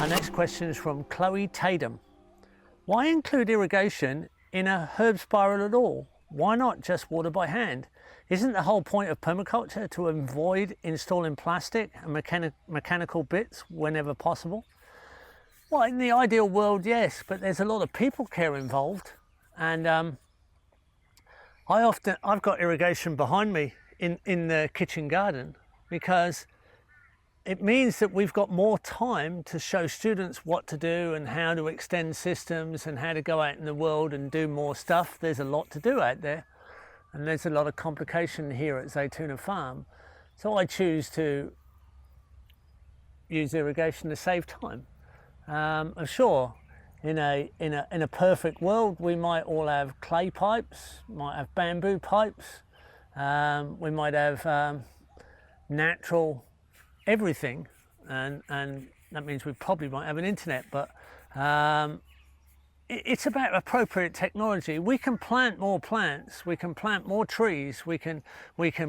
Our next question is from Chloe Tatum. Why include irrigation in a herb spiral at all? Why not just water by hand? Isn't the whole point of permaculture to avoid installing plastic and mechanical bits whenever possible? Well, in the ideal world, yes, but there's a lot of people care involved. And I've got irrigation behind me in the kitchen garden because it means that we've got more time to show students what to do and how to extend systems and how to go out in the world and do more stuff. There's a lot to do out there, and there's a lot of complication here at Zaytuna Farm. So I choose to use irrigation to save time. I'm sure in a perfect world we might all have clay pipes, might have bamboo pipes, we might have natural everything, and that means we probably might have an internet, but it's about appropriate technology. We can plant more plants, we can plant more trees, we can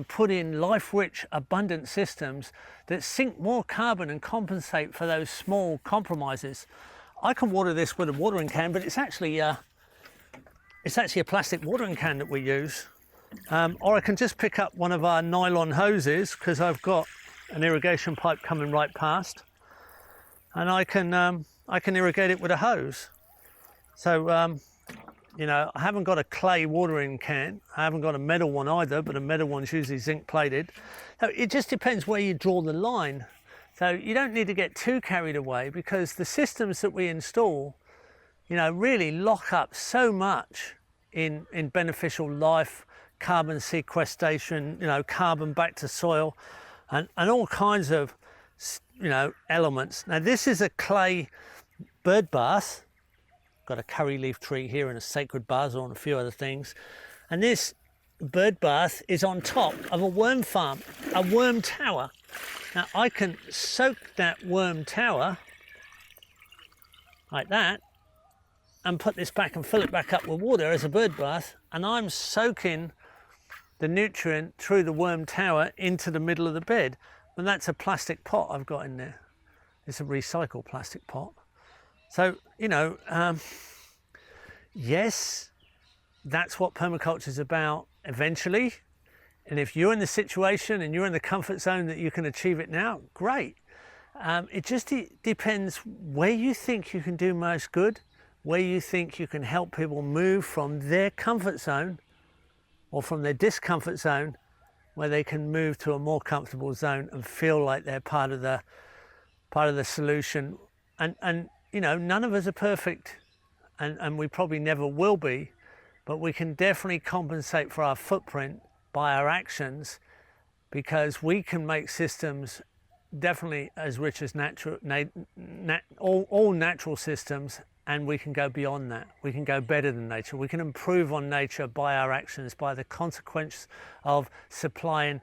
put in life-rich, abundant systems that sink more carbon and compensate for those small compromises. I can water this with a watering can, but it's actually a plastic watering can that we use, or I can just pick up one of our nylon hoses because I've got an irrigation pipe coming right past, and I can irrigate it with a hose. So you know, I haven't got a clay watering can, I haven't got a metal one either, but a metal one's usually zinc plated. So it just depends where you draw the line. So you don't need to get too carried away, because the systems that we install, you know, really lock up so much in beneficial life, carbon sequestration, you know, carbon back to soil, and all kinds of, you know, elements. Now this is a clay bird bath. Got a curry leaf tree here and a sacred basil and a few other things. And this bird bath is on top of a worm farm, a worm tower. Now I can soak that worm tower like that and put this back and fill it back up with water as a bird bath, and I'm soaking the nutrient through the worm tower into the middle of the bed. And that's a plastic pot I've got in there. It's a recycled plastic pot. So, you know, yes, that's what permaculture is about eventually. And if you're in the situation and you're in the comfort zone that you can achieve it now, great. It just depends where you think you can do most good, where you think you can help people move from their comfort zone or from their discomfort zone, where they can move to a more comfortable zone and feel like they're part of the solution. And you know, none of us are perfect, and we probably never will be, but we can definitely compensate for our footprint by our actions, because we can make systems definitely as rich as all natural systems, and we can go beyond that. We can go better than nature. We can improve on nature by our actions, by the consequence of supplying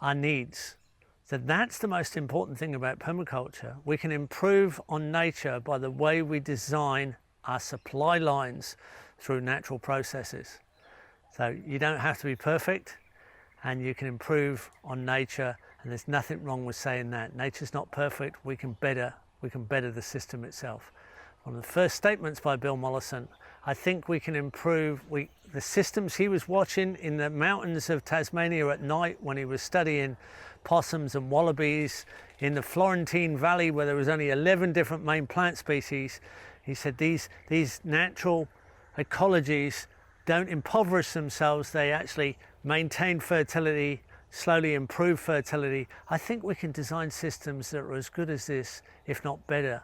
our needs. So that's the most important thing about permaculture. We can improve on nature by the way we design our supply lines through natural processes. So you don't have to be perfect, and you can improve on nature, and there's nothing wrong with saying that. Nature's not perfect. We can better the system itself. One of the first statements by Bill Mollison, I think we can improve the systems he was watching in the mountains of Tasmania at night when he was studying possums and wallabies in the Florentine Valley, where there was only 11 different main plant species. He said these natural ecologies don't impoverish themselves, they actually maintain fertility, slowly improve fertility. I think we can design systems that are as good as this, if not better,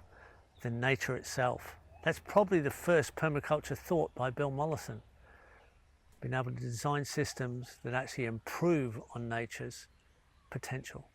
than nature itself. That's probably the first permaculture thought by Bill Mollison. Being able to design systems that actually improve on nature's potential.